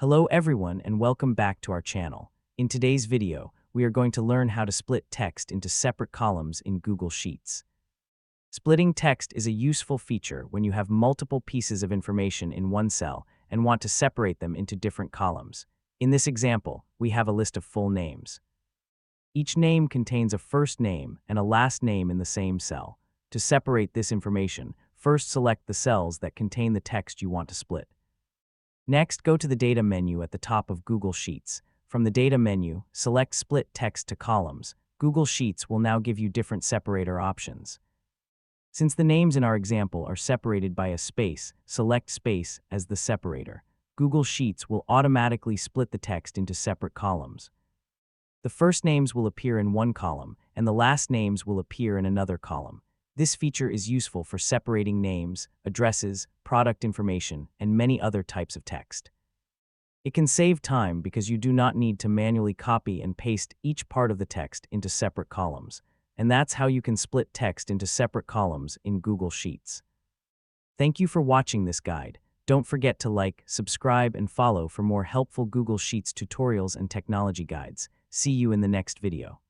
Hello everyone and welcome back to our channel. In today's video, we are going to learn how to split text into separate columns in Google Sheets. Splitting text is a useful feature when you have multiple pieces of information in one cell and want to separate them into different columns. In this example, we have a list of full names. Each name contains a first name and a last name in the same cell. To separate this information, first select the cells that contain the text you want to split. Next, go to the Data menu at the top of Google Sheets. From the Data menu, select Split Text to Columns. Google Sheets will now give you different separator options. Since the names in our example are separated by a space, select Space as the separator. Google Sheets will automatically split the text into separate columns. The first names will appear in one column, and the last names will appear in another column. This feature is useful for separating names, addresses, product information, and many other types of text. It can save time because you do not need to manually copy and paste each part of the text into separate columns. And that's how you can split text into separate columns in Google Sheets. Thank you for watching this guide. Don't forget to like, subscribe, and follow for more helpful Google Sheets tutorials and technology guides. See you in the next video.